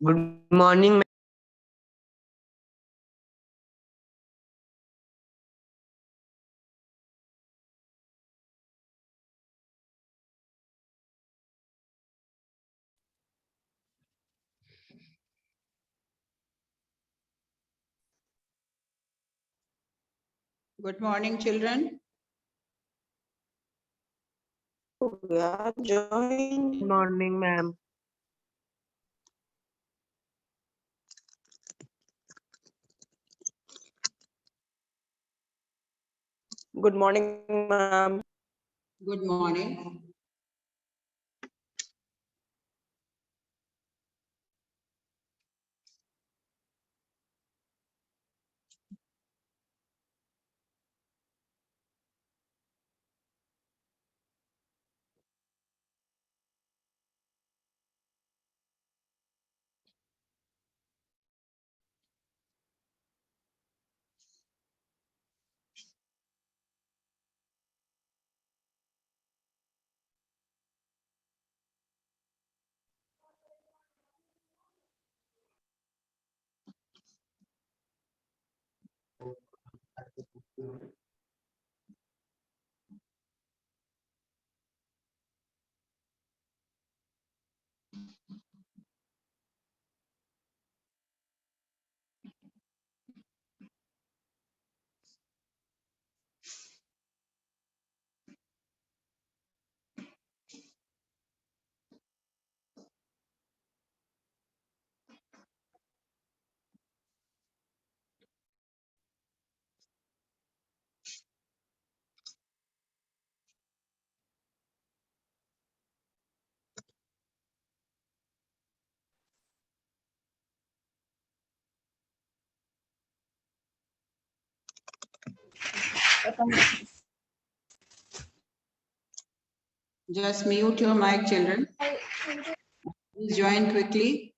Good morning, ma'am. Good morning, children. We are joined. Good morning, ma'am. Good morning, ma'am. Good morning. Just mute your mic, children. Please join quickly.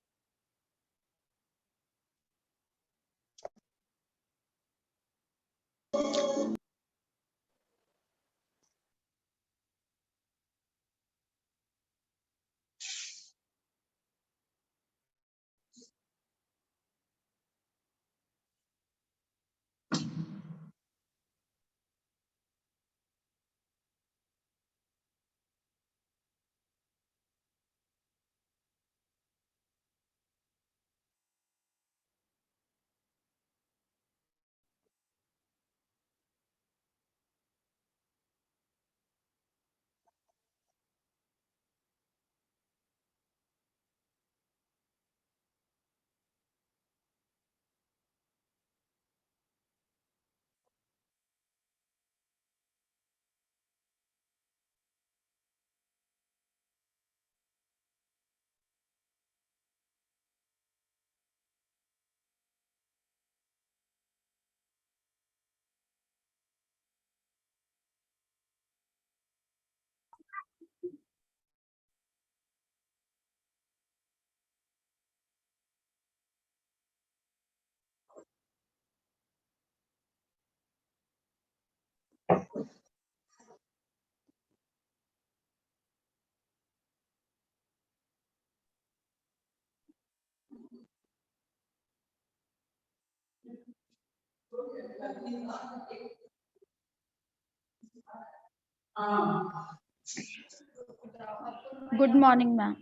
Good morning, ma'am.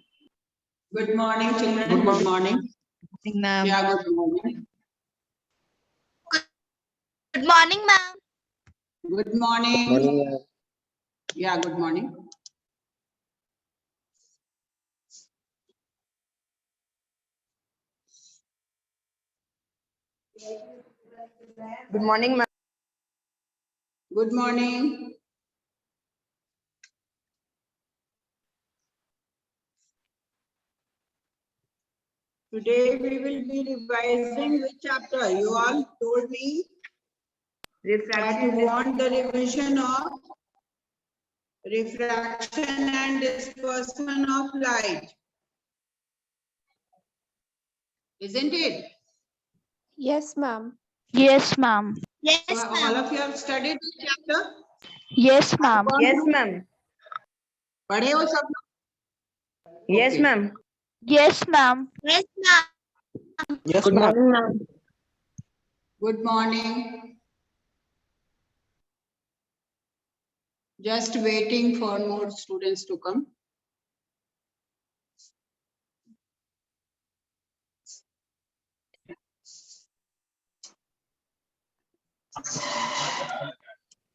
Good morning, children. Good morning. Ma'am. Yeah, good morning. Good morning, ma'am. Good morning. Yeah, good morning. Good morning, ma'am. Good morning. Today we will be revising which chapter? You all told me that you Refraction. want the revision of refraction and dispersion of light. Isn't it? Yes, ma'am. Yes, ma'am. Yes, So all ma'am. of you have studied this chapter? Yes, ma'am. Yes, ma'am. पढ़े हो सब लोग? Yes, Okay. ma'am. Yes, ma'am. Yes, ma'am. Yes, Good ma'am. morning, ma'am. Good morning. Just waiting for more students to come.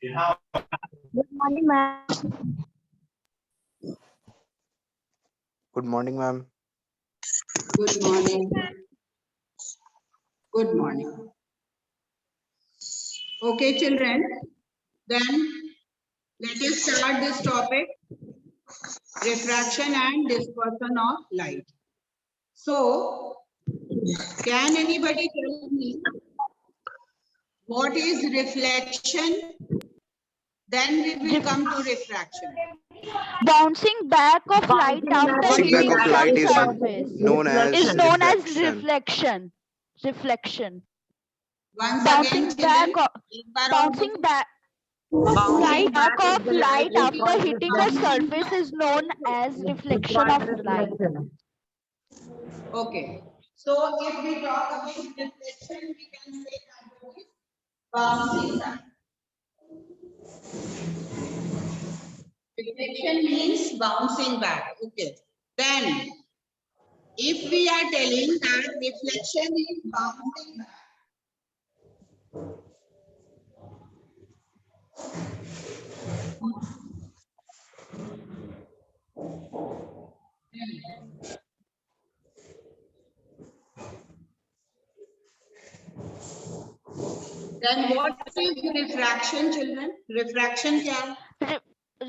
Good morning, ma'am. Good morning, ma'am. Good morning. Good morning. Okay, children. Then let us start this topic, refraction and dispersion of light. So, can anybody tell me what is reflection? Then we will come to refraction. Bouncing back of light after Bouncing back hitting of some light is surface known is as known as reflection. reflection. Once Bouncing again, back children, of एक बार और bouncing back Bouncing back back of of the light light is after called hitting a reflection. surface is known as It's reflection called of light. reflection. Okay. So if we talk about reflection, we can say that it is bouncing back. Reflection means bouncing back. Okay. Then, if we are telling that reflection is bouncing back, then what is refraction, children? Refraction क्या है?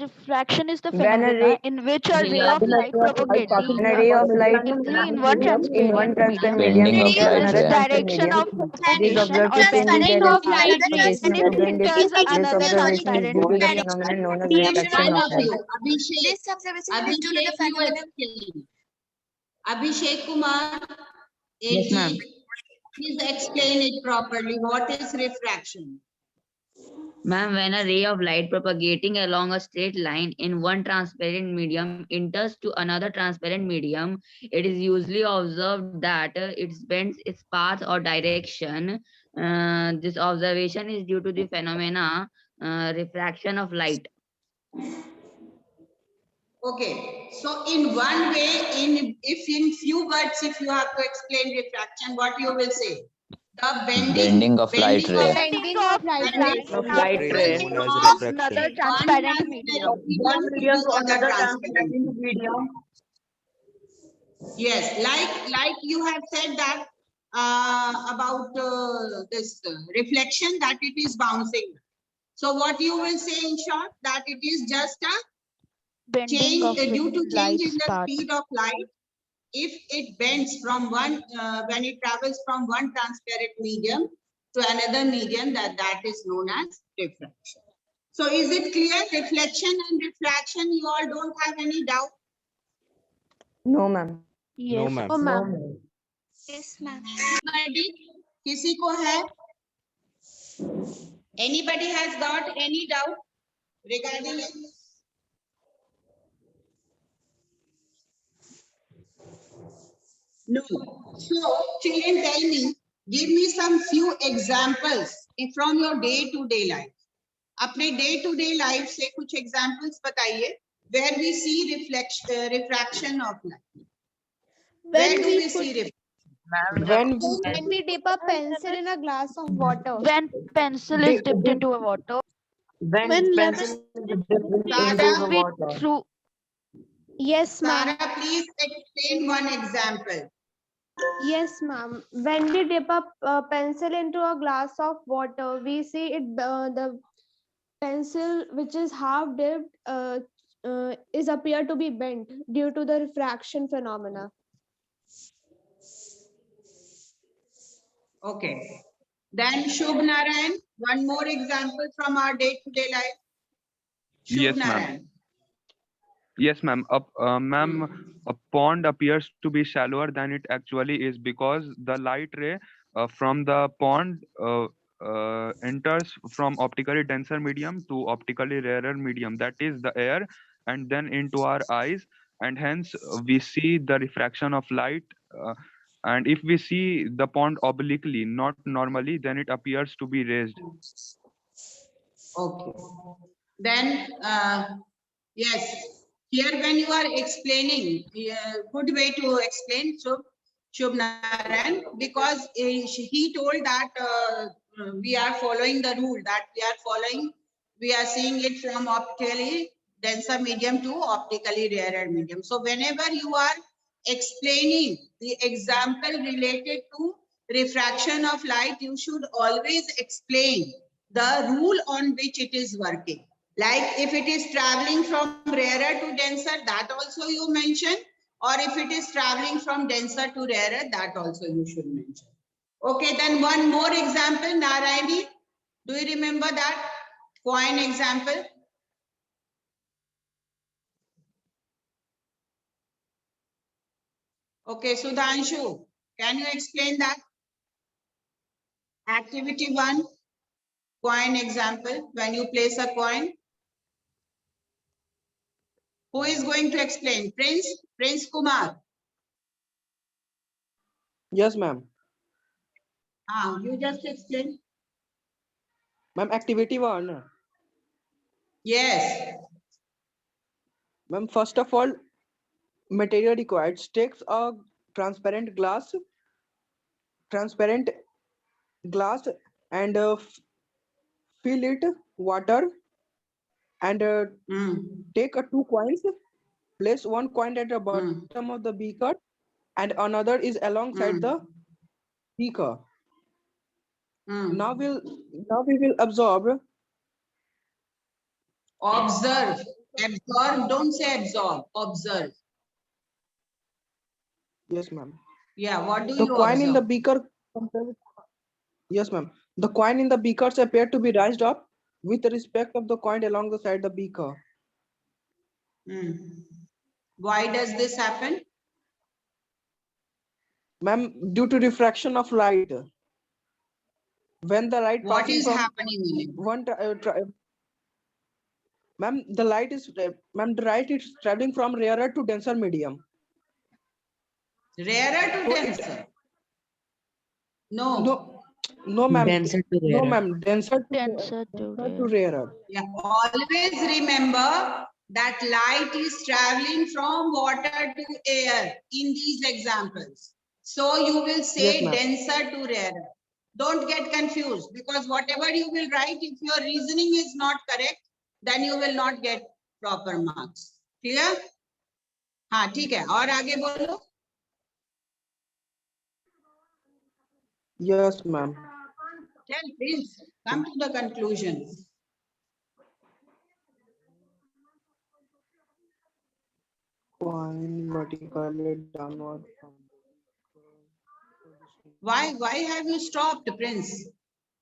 Refraction is the When a phenomena ray in which a ray of light propagating when a ray of light directly in one in one transparent transparent medium medium Bending of changes light another ray. transparent direction medium, of it is propagation observed or to change bending their slightly direction when it and this enters this another observation is due transparent to the medium. phenomenon known as refraction One of of light. you, Abhishek, you explain. Abhishek Kumar, Yes, ma'am. please explain it properly. What is refraction? Ma'am, when a ray of light propagating along a straight line in one transparent medium enters to another transparent medium, it is usually observed that it bends its path or direction. This observation is due to the phenomena refraction of light. Okay, so in one way, if in few words, if you have to explain refraction, what you will say? The Bending of light ray. Bending of light Of after light Ray is ray known hitting as another refraction. one transparent transparent medium. medium to medium the to other another transparent medium. transparent medium. Yes, like you have said that about this reflection, that it is bouncing. So what you will say in short, that it is just a Bending change of due to change in light's the path. speed of light. If it bends from one, when it travels from one transparent medium to another medium, that is known as refraction. So is it clear? Reflection and refraction, you all don't have any doubt? No, ma'am. No, Yes, ma'am. Oh, ma'am. Yes, ma'am. Anybody? किसी को है? Anybody has got any doubt regarding it? No. So, children, tell me, give me some few examples from your day-to-day life. अपने day-to-day life से कुछ examples बताइए where we see refraction of light. Where do we see refraction? When we dip a pencil in a glass of water. when pencil is dipped into a water When pencil is dipped into the Tara, water. through Yes, ma'am. Tara, please explain one example. Yes, ma'am. When we dip a pencil into a glass of water, we see it. The pencil, which is half dipped, is appear to be bent due to the refraction phenomena. Okay. Then Shubh Narayan, one more example from our day-to-day life. Shubh Yes, ma'am. Narayan. Yes, ma'am. Ma'am, a pond appears to be shallower than it actually is because the light ray from the pond enters from optically denser medium to optically rarer medium, that is the air, and then into our eyes, and hence we see the refraction of light And if we see the pond obliquely, not normally, then it appears to be raised. Okay. Then, yes, here when you are explaining, good way to explain, Shubh Narayan, because he told that we are following the rule that we are seeing it from optically denser medium to optically rarer medium. So whenever you are explaining the example related to refraction of light, you should always explain the rule on which it is working. Like if it is traveling from rarer to denser, that also you mention, or if it is traveling from denser to rarer, that also you should mention. Okay, then one more example, Narayani. Do you remember that coin example? Okay, Sudhanshu, can you explain that? Activity 1, coin example, when you place a coin. Who is going to explain? Prince Kumar. Yes, ma'am. You just explain. Ma'am, activity 1. Yes. Ma'am, first of all, material required takes a transparent glass and fill it water and take 2 coins, place 1 coin at the bottom of the beaker and another is alongside the beaker. Now we will observe. Observe. Absorb. Don't say absorb. Observe. Yes, ma'am. Yeah. What do The you coin in the observe? beaker. Yes, ma'am. The coin in the beakers appear to be raised up with respect of the coin along the side of the beaker. Why does this happen? Ma'am, due to refraction of light. When the light What passing is from happening in it? ma'am, the light is traveling from rarer to denser medium. Rarer to So denser? No. No, ma'am. Denser to No, rarer. ma'am. Denser Denser to to rarer. Yeah. Always remember that light is traveling from water to air in these examples. So you will say Yes, ma'am. denser to rarer. Don't get confused, because whatever you will write, if your reasoning is not correct, then you will not get proper marks. Clear? हाँ ठीक है और आगे बोलो. Yes, ma'am. Tell please, come to the conclusion. Coin vertically downward. Why have you stopped, Prince?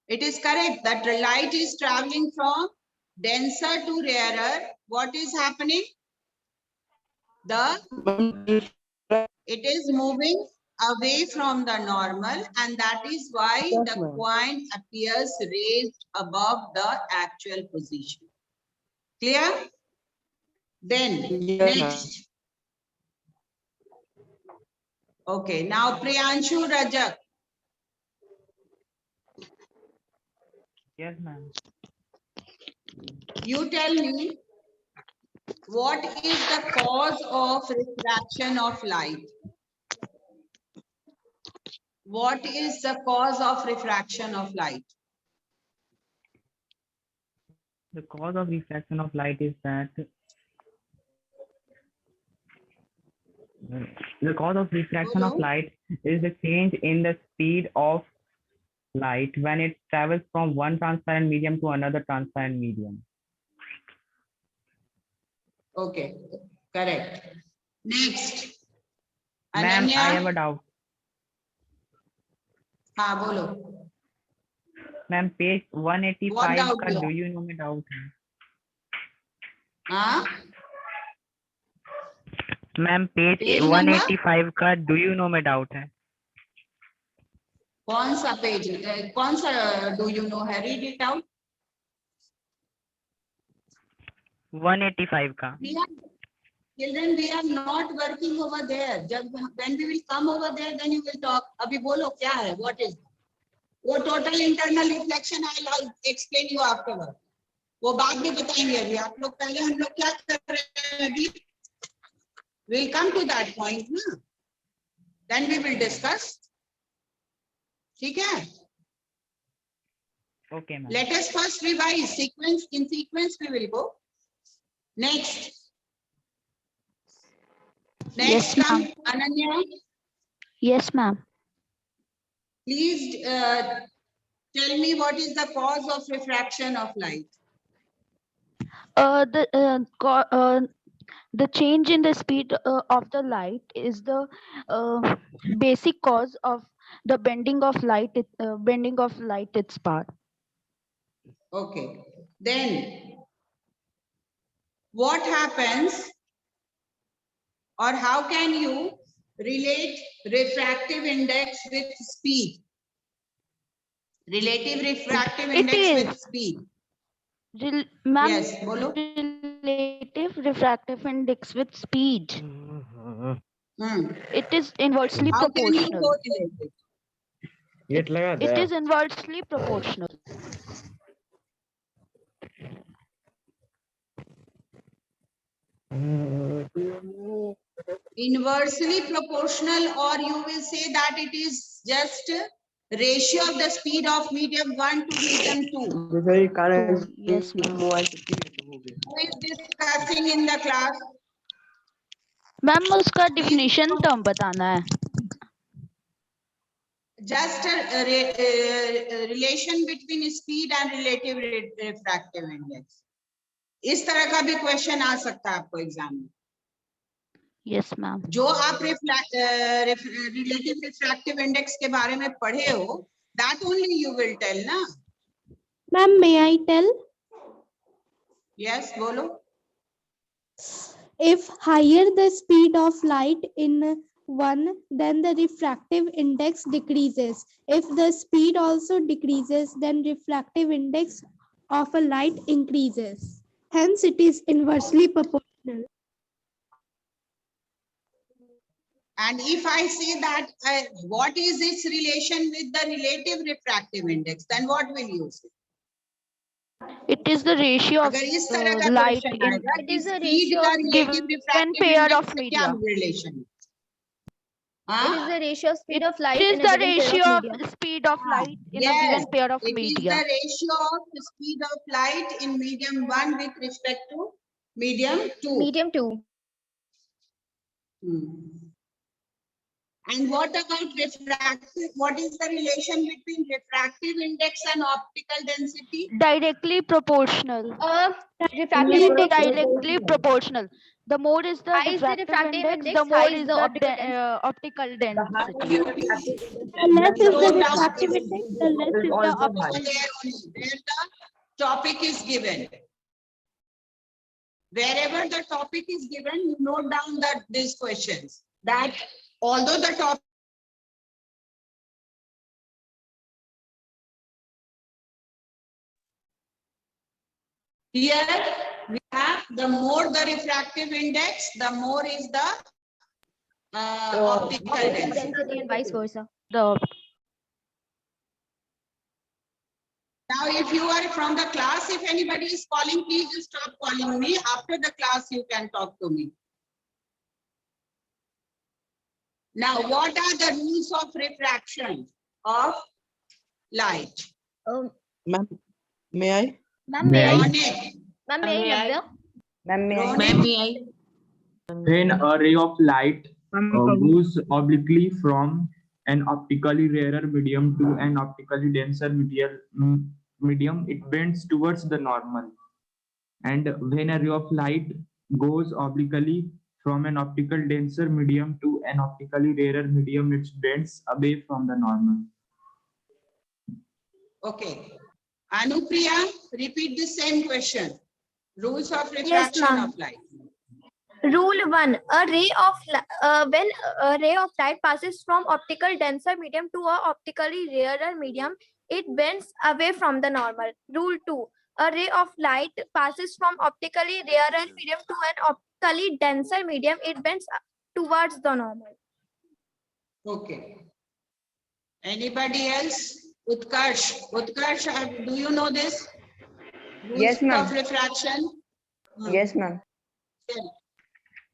It is correct that the light is traveling from denser to rarer. What is happening? It is moving away from the normal, and that is why Yes, the ma'am. coin appears raised above the actual position. Clear? Then Yes, next. Okay, now Priyanshu Rajak. Yes, ma'am. You tell me, what is the cause of refraction of light? What is the cause of refraction of light? The cause of refraction of light is that the cause of refraction of light is the change in the speed of light when it travels from one transparent medium to another transparent medium. Okay, correct. Next. Ma'am, Ananya. I have a doubt. हाँ बोलो. Ma'am, page What 185 doubt का you do have? you know me doubt है? हाँ? Ma'am, page Page number? 185 का do you know me doubt है? कौन सा page? कौन सा do you know है? Read it out. 185 का. Children, we are not working over there. When we will come over there, then you will talk. Abhi bolo kya hai? What is? वो total internal reflection I'll explain you afterward. वो बाद में बताएंगे अभी आप लोग पहले हम लोग क्या कर रहे हैं अभी. We'll come to that point ना. Then we will discuss. ठीक है? Okay, ma'am. Let us first revise sequence. In sequence we will go. Next. Yes, Next come ma'am. Ananya. Yes, ma'am. Please tell me what is the cause of refraction of light. The change in the speed of the light is the basic cause of the bending of light. Bending of light its path. Okay. Then what happens or how can you relate refractive index with speed? Relative refractive It index is. with speed. Ma'am, Yes, bolo. relative refractive index with speed. It is inversely How can you proportional. correlate it? It is inversely proportional. Inversely proportional, or you will say that it is just ratio of the speed of medium 1 to medium 2. Yes, ma'am. Who is discussing in the class? Ma'am उसका definition term बताना है. Just a relation between speed and relative refractive index. इस तरह का भी question आ सकता है आपको एग्जाम में. Yes, ma'am. जो आप रिलेटिव रिफ्रैक्टिव इंडेक्स के बारे में पढ़े हो, that only you will tell ना. Ma'am, may I tell? Yes, बोलो. If higher the speed of light in one, then the refractive index decreases. If the speed also decreases, then refractive index of a light increases. Hence, it is inversely proportional. And if I say that what is its relation with the relative refractive index, then what will you say? It is the ratio of अगर इस तरह का light question in आएगा कि speed का relative refractive pair index of से क्या media. Relation है? It is the ratio of speed of light It is in a the given pair ratio of of medium. speed of light in a Yes, given pair of it is media. the ratio of the speed of light in medium 1 with respect to medium 2. Medium 2. And what about refractive? What is the relation between refractive index and optical density? Directly proportional. Refractive index. Directly proportional. The more is the High is the refractive refractive index, index, the more high is is the the optical density. optical density. The less is the refractive index, the less is the So optical. there only, where the topic is given. Wherever the topic is given, you note down that these questions. That although the topic here we have, the more the refractive index, the more is the optical density. Density and vice versa. The Now, if you are from the class, if anybody is calling, please just stop calling me. After the class, you can talk to me. Now, what are the rules of refraction of light? Ma'am, may I? Ma'am, may I? Ronek, Ma'am, may I? Navya? Ma'am, may I? Ronek, When a ray of light goes obliquely from an optically rarer medium to an optically denser medium, it bends towards the normal. And when a ray of light goes obliquely from an optical denser medium to an optically rarer medium, it bends away from the normal. okay. Anupriya, repeat the same question. Rules of refraction of light. Rule 1. When a ray of light passes from optical denser medium to a optically rarer medium, it bends away from the normal. Rule 2. a ray of light passes from optically rarer medium to an optically denser medium, it bends towards the normal. Okay. Anybody else? Utkarsh, do you know this? Rules Yes, ma'am. of refraction? Yes, ma'am. Tell.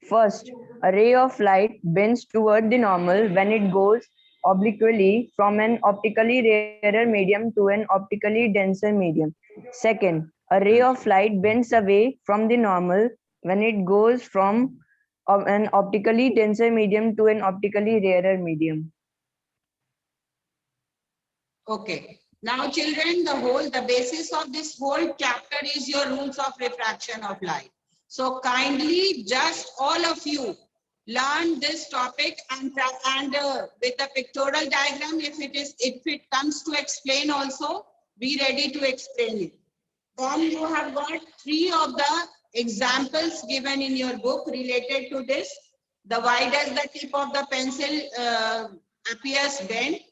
First, a ray of light bends toward the normal when it goes obliquely from an optically rarer medium to an optically denser medium. Second, a ray of light bends away from the normal when it goes from an optically denser medium to an optically rarer medium. Okay. Now, children, the basis of this whole chapter is your rules of refraction of light. So kindly, just all of you learn this topic and with the pictorial diagram, if it comes to explain also, be ready to explain it. Then you have got 3 of the examples given in your book related to this. Why does the tip of the pencil appears bent?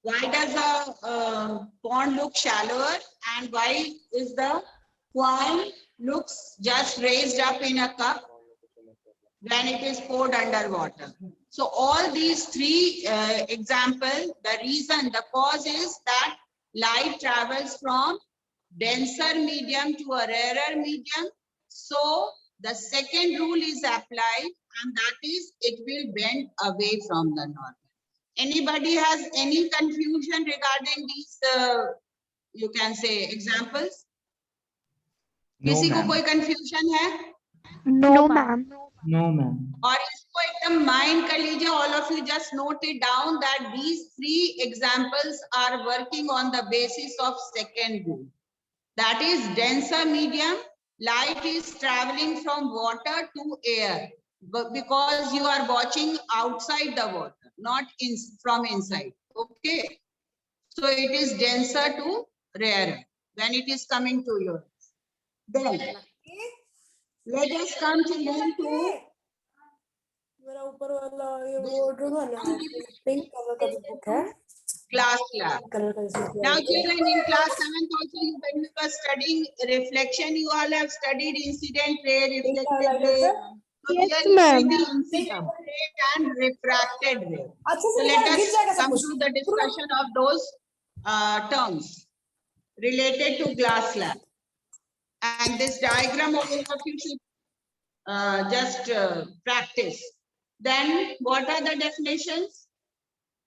Why does the pond look shallower, and why is the coin looks just raised up in a cup when it is poured underwater? So all these 3 examples, the reason, the cause is that light travels from denser medium to a rarer medium. So the second rule is applied, and that is it will bend away from the normal. Anybody has any confusion regarding these, you can say, examples? No, किसी को ma'am. कोई confusion है? No, ma'am. No, ma'am. और इसको एकदम mind कर लीजिए, all of you just note it down that these 3 examples are working on the basis of second rule. That is denser medium, light is traveling from water to air, but because you are watching outside the water, not from inside. Okay. So it is denser to rarer when it is coming to you. Then let us come to learn to class lab. Now children, in class 7th also, when you were studying reflection, you all have studied incident ray, reflected ray. So Yes, here ma'am. is the incident ray and refracted ray. So let us come to the discussion of those terms related to glass slab. And this diagram all of you should just practice. Then what are the definitions?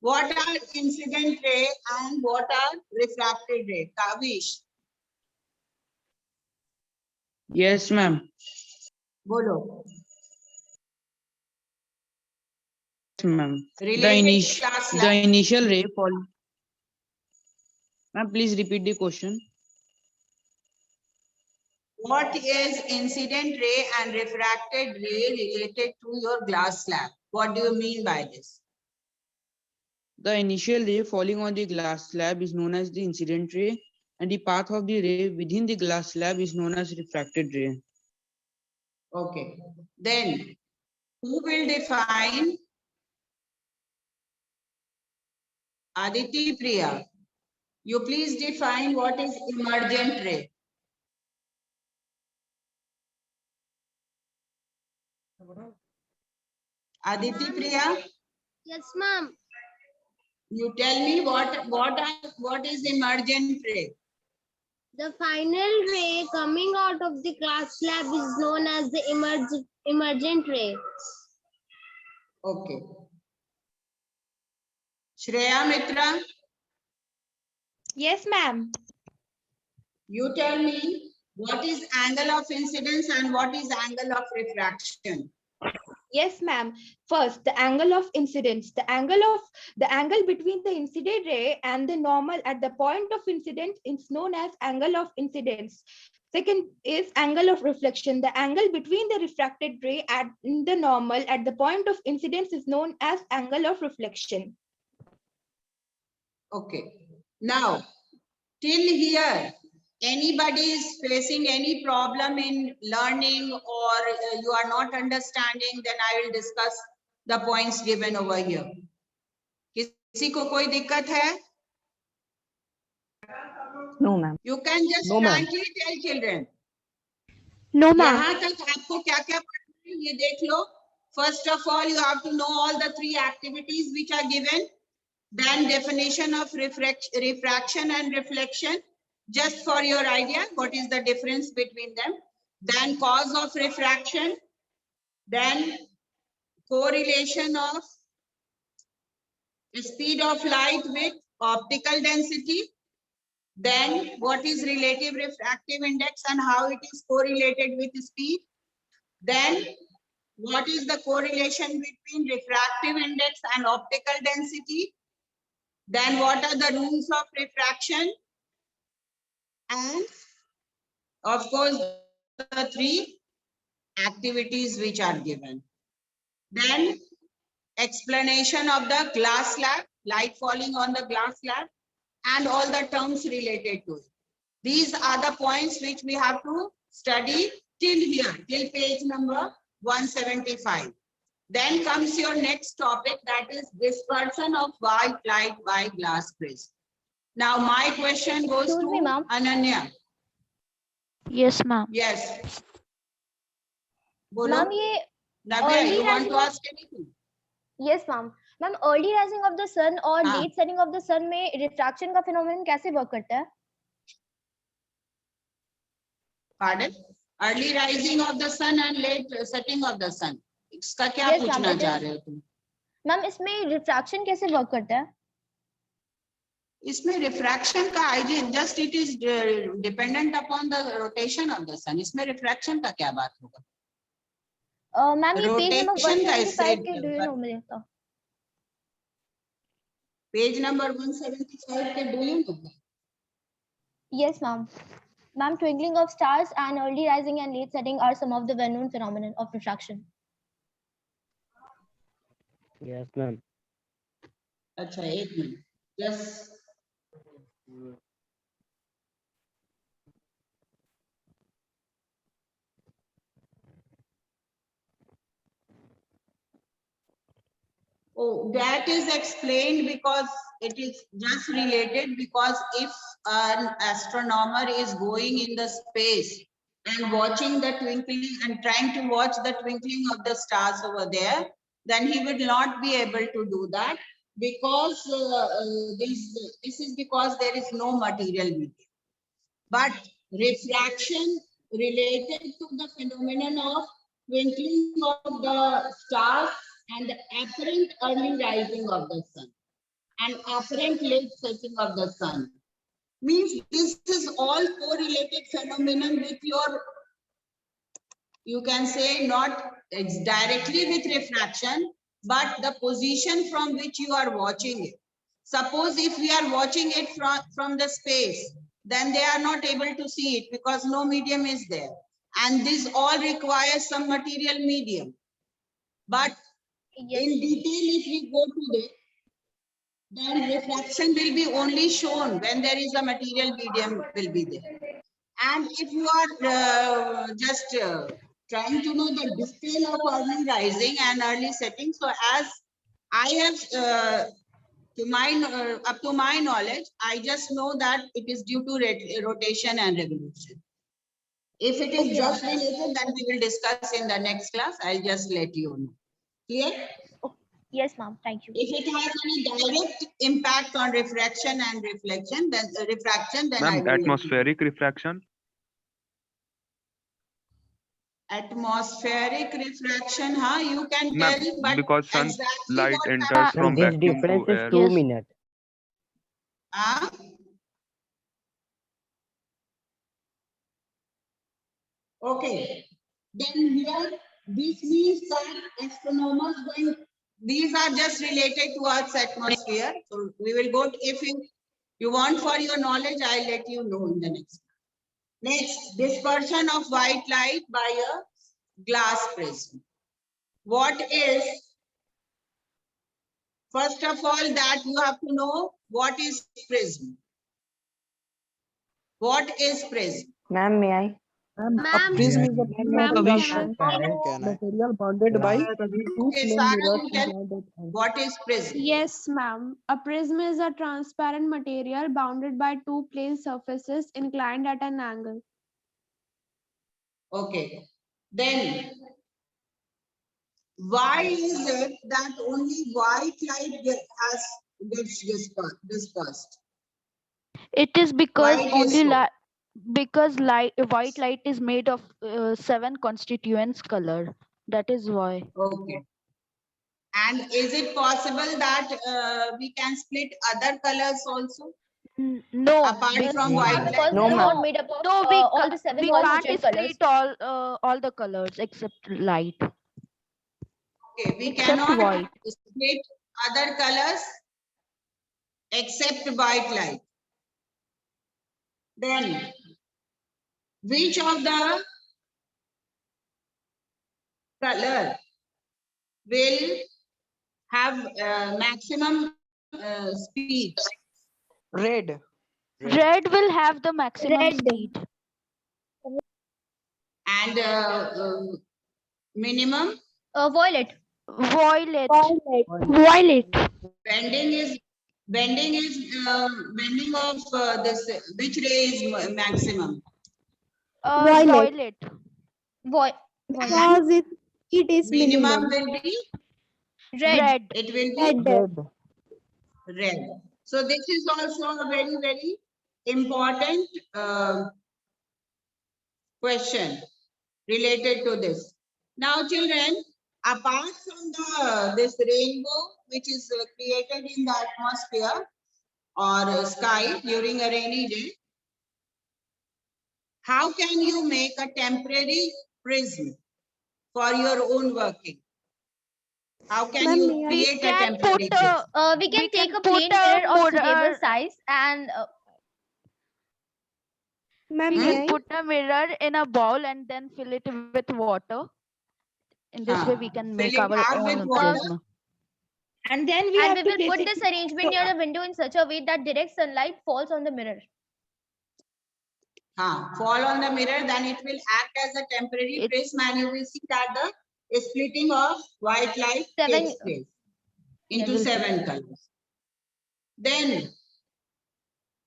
What are incident ray and what are refracted ray? Kavish. Yes, ma'am. Bolo. Ma'am. Related to class The lab. initial ray fall. Ma'am, please repeat the question. What is incident ray and refracted ray related to your glass slab? What do you mean by this? The initial ray falling on the glass slab is known as the incident ray, and the path of the ray within the glass slab is known as refracted ray. Okay. Then, who will define? Aditi Priya. You please define what is emergent ray. Aditi Priya. Yes, ma'am. You tell me what is emergent ray? The final ray coming out of the glass slab is known as the emergent ray. Okay. Shreya Mitra. Yes, ma'am. You tell me what is angle of incidence and what is angle of refraction? Yes, ma'am. First, the angle of incidence. The angle between the incident ray and the normal at the point of incidence is known as angle of incidence. Second is angle of reflection. The angle between the refracted ray and the normal at the point of incidence is known as angle of reflection. Okay. Now, till here, anybody is facing any problem in learning or you are not understanding, then I will discuss the points given over here. किसी को कोई दिक्कत है? No, ma'am. You can just No, ma'am. frankly tell children. No, ma'am. यहाँ तक आपको क्या क्या पढ़ना है ये देख लो. First of all, you have to know all the 3 activities which are given. Then definition of refraction and reflection. Just for your idea, what is the difference between them? Then cause of refraction. Then correlation of speed of light with optical density. Then what is relative refractive index and how it is correlated with speed. Then what is the correlation between refractive index and optical density. Then what are the rules of refraction. And of course the 3 activities which are given. Then explanation of the glass slab, light falling on the glass slab, and all the terms related to it. These are the points which we have to study till here, till page number 175. Then comes your next topic, that is dispersion of white light by glass prism. Now my question goes Excuse to me, ma'am. Ananya. Yes, ma'am. Yes. Bolo. Ma'am, ये Navya, early you want to rising of- ask anything? Yes, ma'am. Ma'am, early rising of the sun और हाँ. late setting of the sun में refraction का phenomenon कैसे work करता है? Pardon? Early rising of the sun and late setting of the sun. इसका क्या Yes, ma'am, पूछना it चाह is- रहे हो तुम? Ma'am, इसमें refraction कैसे work करता है? इसमें रिफ्रैक्शन का idea just it is dependent upon the rotation of the sun. इसमें रिफ्रैक्शन का क्या बात होगा? Ma'am, ये page number रोटेशन का 175 के do you know मुझे तो? पेज नंबर 175 के do you know? Yes, ma'am. Ma'am, twinkling of stars and early rising and late setting are some of the well-known phenomenon of refraction. Yes, ma'am. अच्छा एक minute. Just oh, that is explained because it is just related, because if an astronomer is going in the space and watching the twinkling and trying to watch the twinkling of the stars over there, then he will not be able to do that, because this is because there is no material medium. But refraction related to the phenomenon of twinkling of the stars and the apparent early rising of the sun and apparent late setting of the sun means this is all correlated phenomenon with your, you can say, not directly with refraction, but the position from which you are watching it. Suppose if we are watching it from the space, then they are not able to see it because no medium is there. And this all requires some material medium. But Yes. in detail, if we go to it, then refraction will be only shown when there is a material medium will be there. And if you are just trying to know the detail of early rising and early setting, so as I have up to my knowledge, I just know that it is due to rotation and revolution. If it is just related, then we will discuss in the next class. I'll just let you know. Clear? Yes, ma'am. Thank you. If it has any direct impact on refraction and reflection, then refraction, then I Ma'am, will let you know. atmospheric refraction. Atmospheric refraction, huh? You can Ma'am, tell, but because exactly sunlight what enters Ma'am, from this vacuum difference to is air. 2 minutes. Huh? Okay. Then here, this means that astronomers going, these are just related to Earth's atmosphere. So we will go, if you want for your knowledge, I'll let you know in the next. Next, dispersion of white light by a glass prism. What is, first of all, that you have to know what is prism. What is prism? Ma'am, may I? Ma'am, a Ma'am, prism is a ma'am, transparent material bounded by two Okay, plane Sarah, mirrors you tell inclined at angles. what is prism? Yes, ma'am. A prism is a transparent material bounded by two plane surfaces inclined at an angle. Okay. Then, why is it that only white light gets dispersed? It is because Why it is only so? because white light is made of 7 constituents color. That is why. Okay. And is it possible that we can split other colors also No, apart from No, white ma'am, light? because No, they are ma'am. not made up of no, all the seven we can't constituent colors. split all the colors except light, Okay, we except cannot white. split other colors except white light. Then, which of the color will have maximum speed? Red. Red will have the maximum speed. And minimum Violet. Violet. Violet. bending of this which ray is maximum? Violet. Violet. Because it is Minimum minimum. will be Red. it will be Red. red. So this is also a very, very important question related to this. Now, children, apart from this rainbow, which is created in the atmosphere or sky during a rainy day, how can you make a temporary prism for your own working? How can you create a temporary prism? We can take a put plain a mirror of mirror. suitable size and Ma'am, We may can I? put a mirror in a bowl and then fill it with water. In this way, we can make Fill it our hard with own water. prism. And then we and have we to will place put it. this arrangement near the window in such a way that direct sunlight falls on the mirror. Fall on the mirror, then it will act as a temporary prism and you will see that the splitting of white light takes place into 7 colors. Then,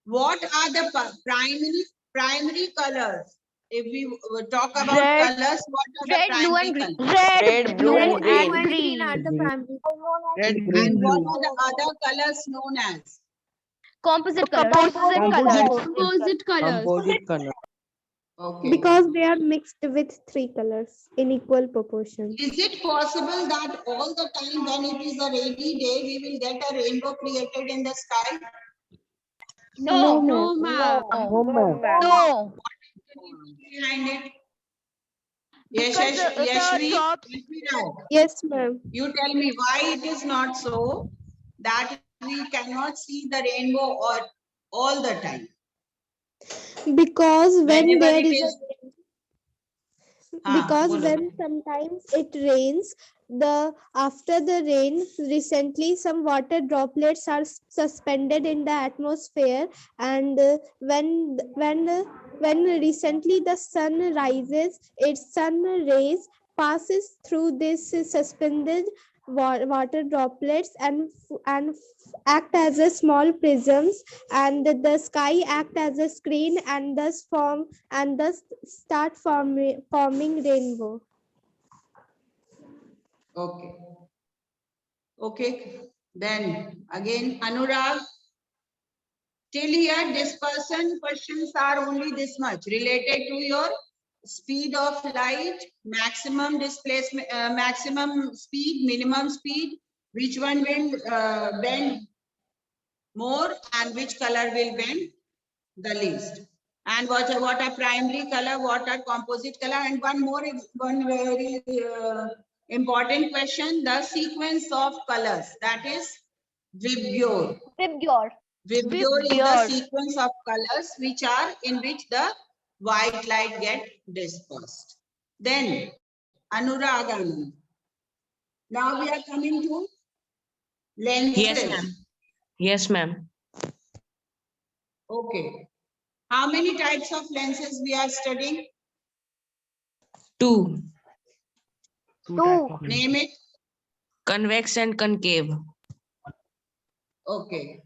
what are the primary colors? If we talk about Red, colors, what are red, the blue, primary and green. colors? red, blue, Red, and green are green. the primary. Red, And green, what blue. are the other colors known as? Composite colors. Composite colors. Composite colors. Composite color. Okay. Because they are mixed with 3 colors in equal proportion. Is it possible that all the time when it is a rainy day, we will get a rainbow created in the sky? No, ma'am. No, ma'am. No, Behind it? because the Yashvi, drops. Yes, ma'am. you tell me why it is not so that we cannot see the rainbow all the time. Because when Whenever there it is is, because bolo. when sometimes it rains, the after the rain, recently some water droplets are suspended in the atmosphere, and when recently the sun rises, its sun rays passes through this suspended water droplets and act as a small prisms, and the sky act as a screen and thus start forming rainbow. Okay. Okay. Then again, Anurag, till here dispersion questions are only this much related to your speed of light, maximum displacement, maximum speed, minimum speed, which one will bend more and which color will bend the least. And what are primary color, what are composite color, and one very important question, the sequence of colors, that is Vibgyor. Vibgyor. Vibgyor is the sequence of colors which are in which the white light get dispersed. Then Anurag Anand. Now we are coming to lenses. Yes, ma'am. Yes, ma'am. Okay. How many types of lenses we are studying? Two. Two. Name it. Convex and concave. Okay.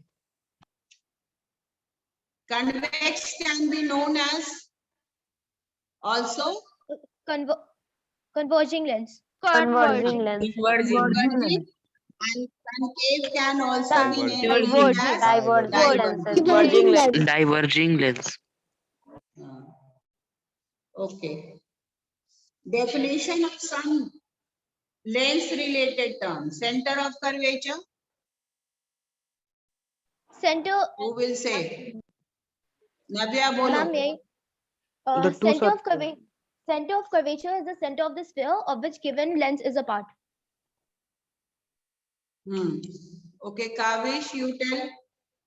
Convex can be known as also Converging lens. Converging lens. converging, and concave can also be named Diverging. as Diverging lenses. Diverging Diverging lenses. lens. Diverging lens. Okay. Definition of some lens related terms. Center of curvature. Center. Who will say? Navya, bolo. Ma'am, may I? The two Center of circles. Center of curvature is the center of the sphere of which given lens is a part. Okay, Kavish, you tell.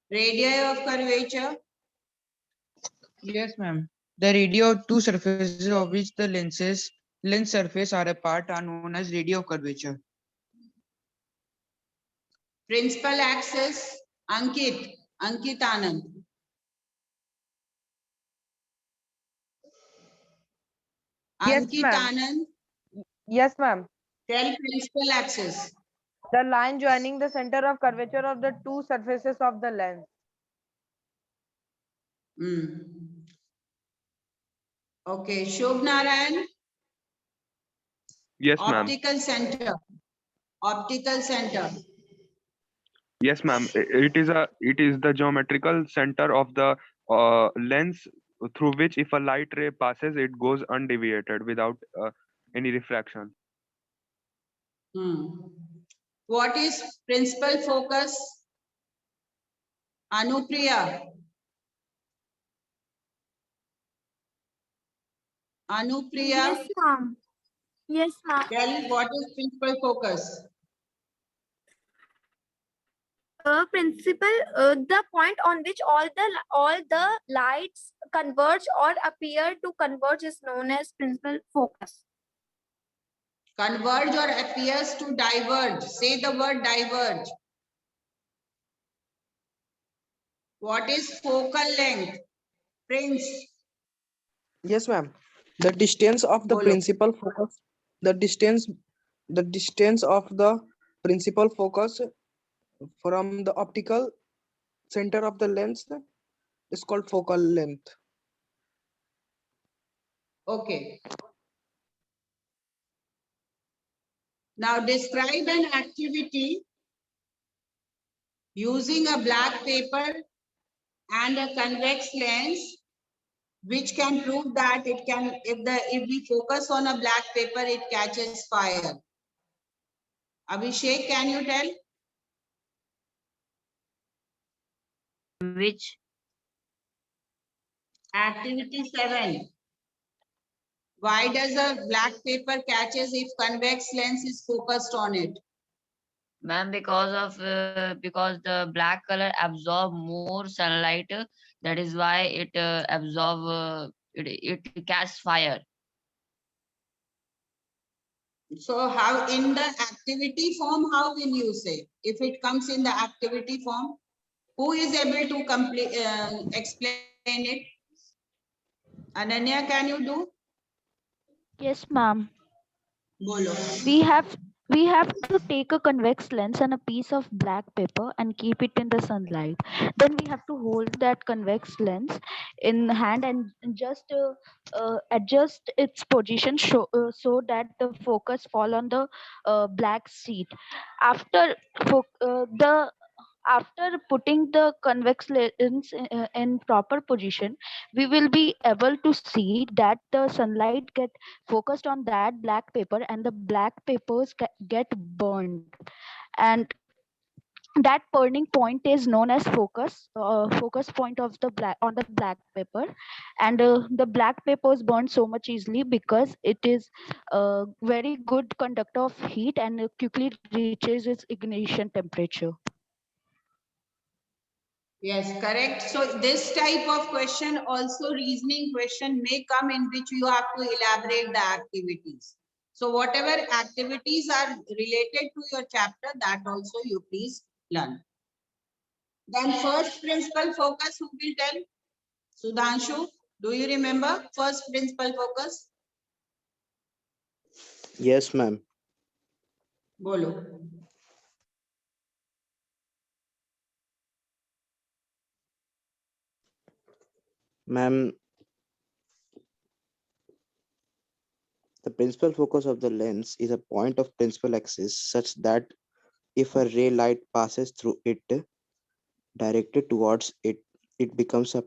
Radii of curvature. Yes, ma'am. The radii of two surfaces of which the lens surface are apart are known as radii of curvature. Principal axis. Ankit Anand. Yes, Ankit ma'am. Anand, Yes, ma'am. tell principal axis. The line joining the center of curvature of the two surfaces of the lens. Okay, Shobh Narayan. Yes, ma'am. Optical center. Optical center. Yes, ma'am. It is the geometrical center of the lens through which if a light ray passes, it goes undeviated without any refraction. What is principal focus? Anupriya. Anupriya. Yes, ma'am. Yes, ma'am. Tell what is principal focus? Principal, the point on which all the lights converge or appear to converge is known as principal focus. Converge or appears to diverge. Say the word diverge. What is focal length? Prince. Yes, ma'am. The distance of the Bolo. principal focus. The distance of the principal focus from the optical center of the lens is called focal length. Okay. Now describe an activity using a black paper and a convex lens, which can prove that it can, if we focus on a black paper, it catches fire. Abhishek, can you tell? Which? Activity 7. Why does a black paper catches if convex lens is focused on it? Ma'am, because the black color absorb more sunlight, that is why it it catches fire. So how in the activity form, how will you say? If it comes in the activity form, who is able to complete explain it? Ananya, can you do? Yes, ma'am. Bolo. We have to take a convex lens and a piece of black paper and keep it in the sunlight. Then we have to hold that convex lens in hand and just adjust its position so that the focus fall on the black sheet. After after putting the convex lens in proper position, we will be able to see that the sunlight get focused on that black paper and the black papers get burned, and that burning point is known as focus point of the black paper. And the black papers burn so much easily because it is a very good conductor of heat and quickly reaches its ignition temperature. Yes, correct. So this type of question, also reasoning question, may come in which you have to elaborate the activities. So whatever activities are related to your chapter, that also you please learn. Then first principal focus, who will tell? Sudhanshu, do you remember first principal focus? Yes, ma'am. बोलो. Ma'am, the principal focus of the lens is a point of principal axis such that if a ray light passes through it directed towards it, it becomes a